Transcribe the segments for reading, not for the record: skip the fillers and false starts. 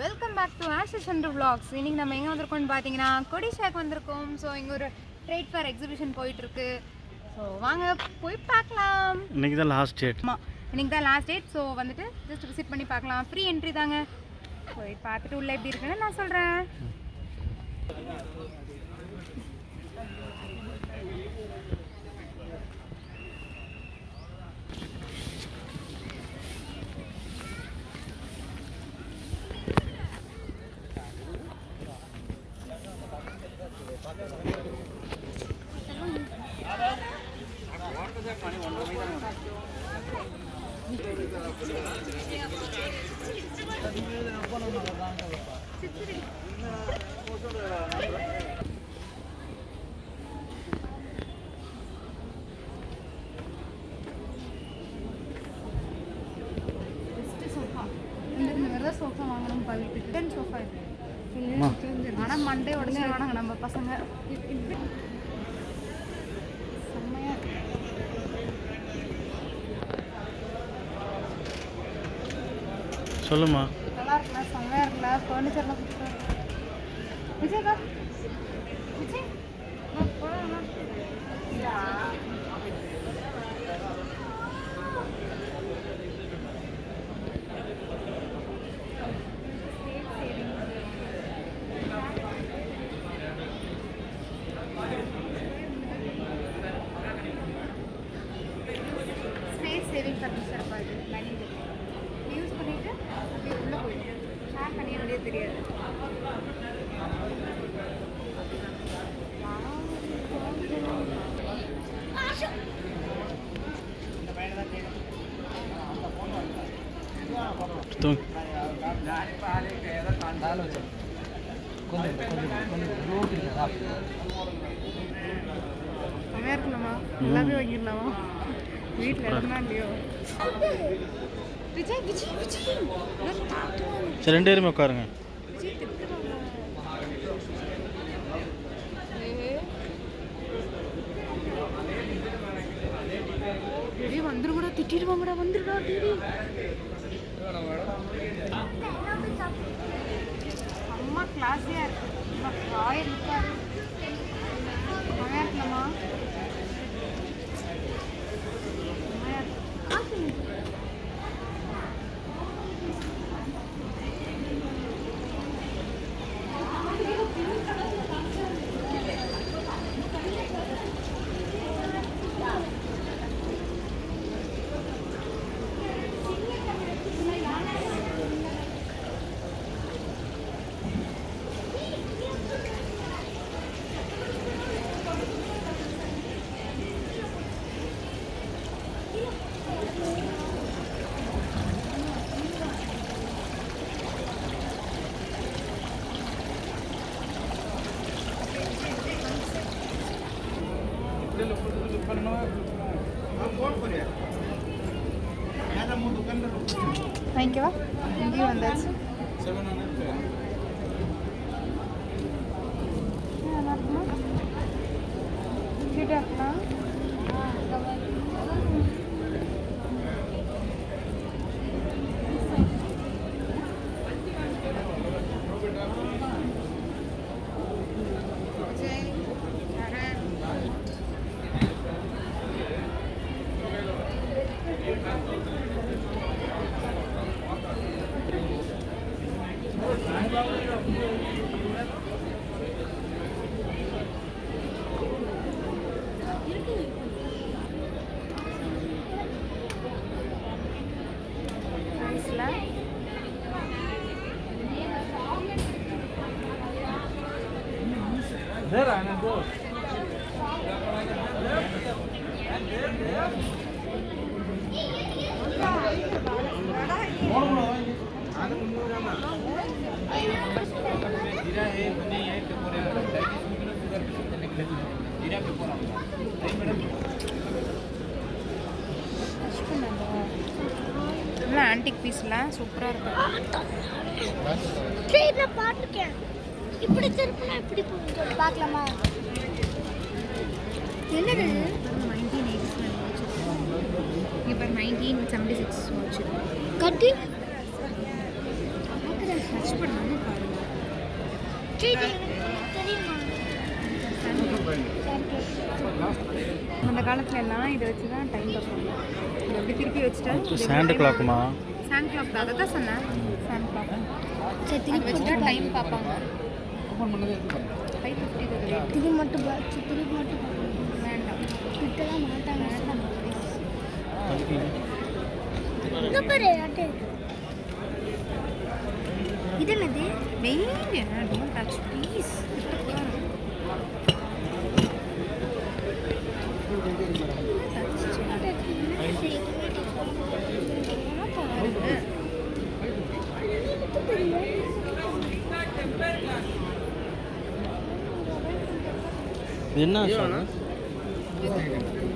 Welcome back to Ashish Chandra vlogs. இன்னைக்கு நம்ம எங்கே வந்திருக்கோம்னு பார்த்தீங்கன்னா கொடிஷாக்கு வந்திருக்கோம். ஸோ இங்கே ஒரு ட்ரேட் ஃபேர் எக்ஸிபிஷன் போயிட்டுருக்கு. ஸோ வாங்க போய் பார்க்கலாம். இன்னைக்கு தான் லாஸ்ட் டேட். ஆமாம், இன்னைக்கு தான் லாஸ்ட் டேட். ஸோ வந்துட்டு ஜஸ்ட் விசிட் பண்ணி பார்க்கலாம். ஃப்ரீ என்ட்ரி தாங்க. போய் பார்த்துட்டு உள்ளே எப்படி இருக்குன்னு நான் சொல்கிறேன். சோஃபா வாங்கணும் வீட்டுக்கு. சோஃபா இது ஆனால் மண்டே உடச்சிருவானாங்க நம்ம பசங்க. செம்மையா இருக்கு. சொல்லுமா. நல்லா இருக்குல்ல, செம்மையா இருக்குல்ல. ஃபர்னிச்சர்லாம் சூப்பராக இருக்கு. விஜய்க்கா விஜய் சேவிங் ஃபர்னிச்சர் பாருங்க. லைனிங் யூஸ் பண்ணிட்டு அப்படியே உள்ளே போயிட்டு ஷேர் பண்ணி அப்படியே தெரியாது. செம்மையா இருக்கலாமா? எல்லாமே வாங்கிடலாமா? வீட்டில் இருந்தா இல்லையோ. விஜய் விஜய் விஜய் சரி, ரெண்டு பேருமே உட்காருங்க. விஜய் திட்டுவாங்க. விஜய் வந்துரு கூட திட்டிடுவாங்கடா. வந்துருடா டிவி. அம்மா கிளாஸியாக இருக்கு. ராயல் இருக்காரு. செம்மையா இருக்கலாமா? வாங்கிக்கவா? இங்கேயும் வந்தாச்சு. நல்லா இருக்குமா? கியூட்டாக இருக்கலாம். ஆன்டிக் பீஸ்லாம் சூப்பராக இருக்கும். பார்த்துருக்கேன். இப்படி திருப்பினா இப்படி பார்க்கலாமா? என்னது 1987 இப்போ 1976 வாட்ச். கட்டி டச் பண்ணாமல் பாருங்க. தெரியுமா? அந்த காலத்துல எல்லாம் இதை வச்சு தான் டைம் பார்ப்பாங்க. இதை அப்படி திருப்பி வச்சுட்டா சாண்ட் கிளாக்குமா? சாண்ட் கிளாக் அதை தான் சொன்னேன். சாண்ட் கிளாக் சரி திருப்பி வச்சுட்டா டைம் பார்ப்பாங்க. 5:50 திருப்பி மட்டும் திருப்பி மட்டும் வேண்டாம். கிட்டலாம் மாட்டாங்க. அதுக்கு இங்க பாரு அட்டை. இது என்னது? வெயிங்க, டோன்ட் டச் ப்ளீஸ். இது என்ன சார்?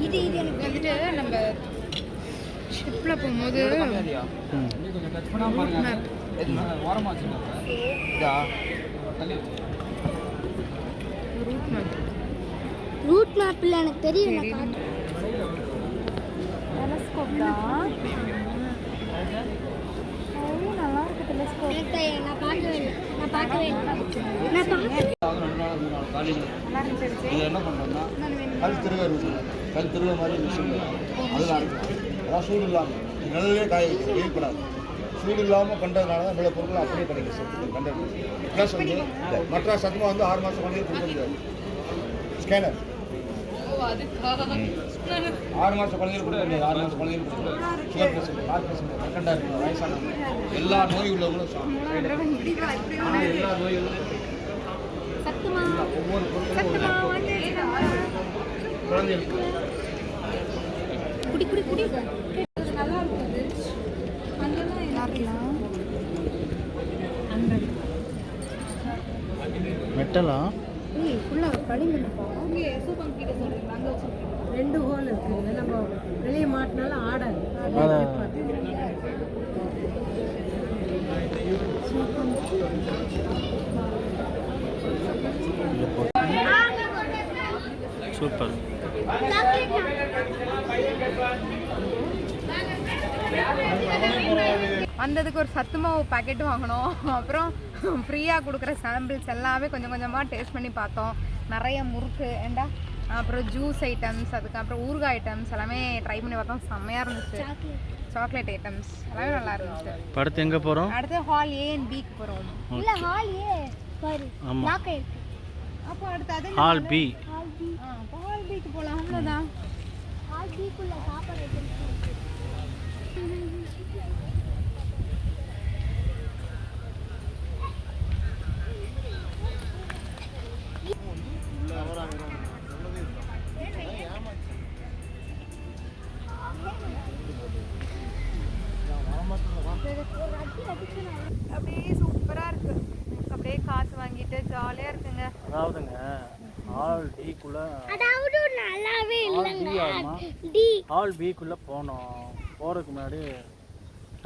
இது இது எனக்கு வந்துட்டு நம்ம ஷிப்பில் போகும்போது ரூட் மேப் ரூட் மேப்ல எனக்கு தெரியும். நான் காட்டுறேன். டெலஸ்கோப் தான். நல்லா இருக்கு டெலஸ்கோப். நான் பார்க்கவே இல்லை. நான் பார்க்கவே இல்லை. நான் பார்க்கவே நல்லா இருந்துச்சு. இது என்ன பண்ணுறோம்னா கல் திருவை இருக்குது. கல் திருவை மாதிரி மிஷின் அதெல்லாம் இருக்குது. அதான் சூடு இல்லாமல் நிழலே காய வைக்க வெயில்படாது. சூடு இல்லாமல் பண்ணுறதுனால தான் இவ்வளோ பொருட்கள் அப்படியே கிடைக்கும் சார். கண்டது ப்ளஸ் வந்து மற்ற சத்தமாக வந்து 6 மாதம் குழந்தைய கொடுக்க முடியாது. ஸ்கேனர் 6 மாதம் குழந்தைய கொடுக்க முடியாது. 6 மாதம் குழந்தைய கொடுக்க முடியாது. சுகர் பேஷண்ட், ஹார்ட் பேஷண்ட், பிரக்கண்டாக இருக்குது, வயசானவங்க, எல்லா நோய் உள்ளவங்களும் எல்லா நோய்களும் சத்துமா ஒவ்வொரு பொருட்களும் சத்துமா வந்து குழந்தைகளுக்கு குடி குடி குடி நல்லா இருக்குது. அதெல்லாம் எல்லாருக்கலாம் மெட்டலா? ஏய் ஃபுல்லாக கடிங்கப்பா. ஓகே சூப்பர் கிட்ட சொல்கிறீங்க. அங்கே வச்சுருக்கீங்க 2 ஹோல் இருக்குங்க. நம்ம வெளியே மாட்டினாலும் ஆடாது. சூப்பர். வந்ததுக்கு ஒரு சத்து மாவு பாக்கெட் வாங்கினோம். அப்புறம் ஃப்ரீயாக கொடுக்குற சாம்பிள்ஸ் எல்லாமே கொஞ்சம் கொஞ்சமாக டேஸ்ட் பண்ணி பார்த்தோம். நிறைய முறுக்கு ஏண்டா அப்புறம் ஜூஸ் ஐட்டம்ஸ், அதுக்கப்புறம் ஊறுகாய் ஐட்டம்ஸ் எல்லாமே ட்ரை பண்ணி பார்த்தோம். செம்மையாக இருந்துச்சு. சாக்லேட் ஐட்டம்ஸ் எல்லாமே நல்லா இருந்துச்சு. படுத்து எங்கே போகிறோம்? அடுத்து ஹால் ஏ அண்ட் பிக்கு போகிறோம். இல்ல ஹால் ஏ பாரு. ஆமாம், லாக் இருக்கு. அப்போ அடுத்து அது hall B. Hall B. Hall பிக்கு போகலாம். அவ்வளோதான். ஹால் பி குள்ள சாப்பாடு வச்சிருக்கு. அப்படியே சூப்பராக இருக்கு. அப்படியே காற்று வாங்கிட்டு ஜாலியாக இருக்குங்க. அதாவதுங்க ஹால் டிக்குள்ளே அதாவது நல்லாவே ஹால் பி இல்லங்க. ஆகுமா? டி ஹால் பிக்குள்ளே போனோம். போகிறதுக்கு முன்னாடி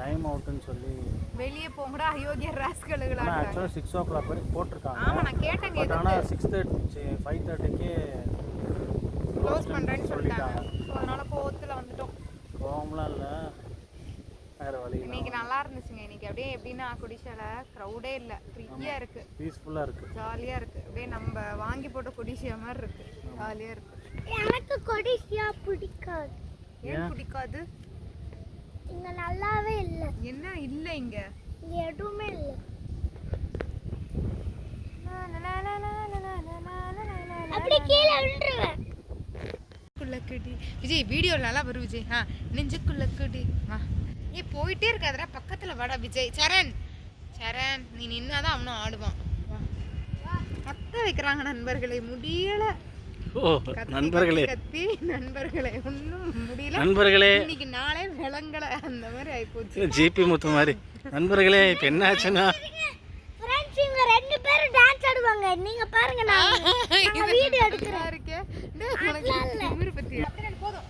டைம் அவுட்டுன்னு சொல்லி வெளியே போங்கடா அயோக்கிய ராஸ்கலுகளா. ஆனால் ஆக்சுவலாக 6 o'clock வரைக்கும் போட்டிருக்காங்க. ஆமா நான் கேட்டேங்க. பட் ஆனால் 5:30க்கு க்ளோஸ் பண்ணுறேன்னு சொல்லிட்டாங்க. ஸோ அதனால கோவத்தில் வந்துட்டோம். கோவம்லாம் இல்லை, வேறு வழி இல்லை. இன்னைக்கு நல்லா இருந்துச்சுங்க. இன்னைக்கு அப்படியே எப்படின்னா கொடிஷால க்ரௌடே இல்லை, ஃப்ரீயாக இருக்கு, பீஸ்ஃபுல்லாக இருக்குது, ஜாலியாக இருக்கு. அப்படியே நம்ம வாங்கி போட்ட கொடிஷியா மாதிரி இருக்கு, ஜாலியாக இருக்கு. எனக்கு கொடிசியா பிடிக்காது. ஏன் பிடிக்காது? இங்க நல்லாவே இல்ல. என்ன இல்லை இங்க? இங்க எதுவுமே இல்ல. அப்படியே கீழே விழுந்துருவேன். குள்ளக்குடி விஜய் வீடியோ நல்லா வரும் விஜய். நெஞ்சுக்குள்ள குடி வா. ஏ போயிட்டே இருக்காதடா, பக்கத்துல வாடா விஜய். சரண் சரண் நீ நின்னாதான் அவனும் ஆடுவான். கத்த வைக்கிறாங்க நண்பர்களே, முடியல. ஓ நண்பர்களே, கத்தி நண்பர்களே ஒன்றும் முடியல நண்பர்களே, இன்னைக்கு நாளே விளங்கல, அந்த மாதிரி ஆயிப்போச்சு. ஜிபி முத்து மாதிரி. நண்பர்களே இப்போ என்ன ஆச்சுன்னா ஃப்ரெண்ட்ஸ் இங்க 2 பேரும் டான்ஸ் ஆடுவாங்க. நீங்க பாருங்க, நான் வீடியோ எடுக்கிறேன். இருக்கேன் திமிரு பத்தி போதும்.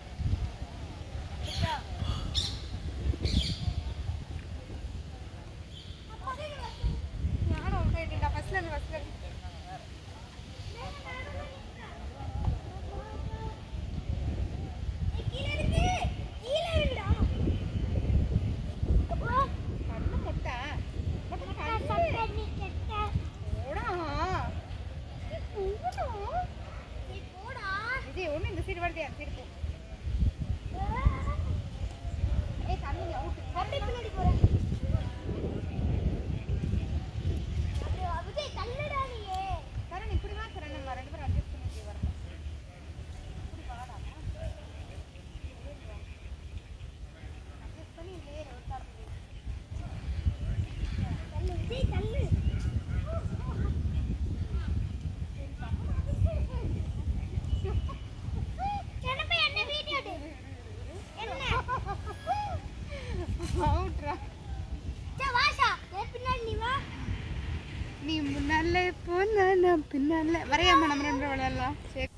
போனா பின்னால வரையாம நம்ம 2 பேரும் விளையாடலாம். சரி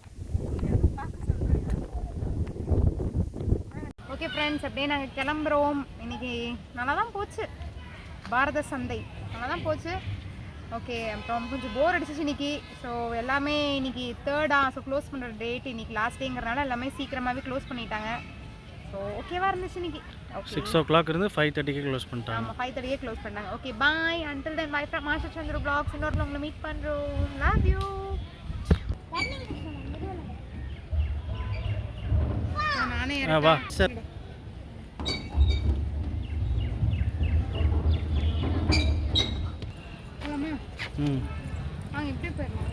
ஓகே ஃப்ரெண்ட்ஸ், அப்படியே நாங்கள் கிளம்புறோம். இன்னைக்கு நல்லா தான் போச்சு பாரத சந்தை, நல்லா தான் போச்சு. ஓகே, அப்புறம் கொஞ்சம் போர் அடிச்சிச்சு இன்னைக்கு. ஸோ எல்லாமே இன்னைக்கு 3rd ஸோ க்ளோஸ் பண்ணுற டேட் இன்னைக்கு லாஸ்ட் டேங்கிறனால எல்லாமே சீக்கிரமாகவே க்ளோஸ் பண்ணிட்டாங்க. ஸோ ஓகேவா இருந்துச்சு இன்னைக்கு. ஓகே 6 o'clock இருந்து 5:30க்கு க்ளோஸ் பண்ணிட்டாங்க. ஆமாம் 5:30 க்ளோஸ் பண்ணாங்க. Okay bye, until then by from master Chandra vlogs. இன்னொரு உங்களை மீட் பண்ணுறோம். Love you. நானே வா சார். வாங்க இப்படியே போயிடலாம்.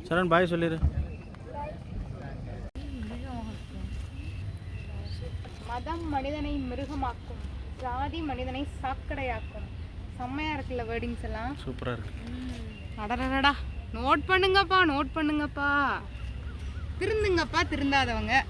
சரண் பாய் சொல்லிடு. மதம் மனிதனை மிருகமாக்கும், ஜாதி மனிதனை சாக்கடையாக்கும். செம்மையா இருக்குல்ல வேர்டிங்ஸ் எல்லாம். சூப்பராக இருக்கு. அடடடா, நோட் பண்ணுங்கப்பா, நோட் பண்ணுங்கப்பா, திருந்துங்கப்பா திருந்தாதவங்க.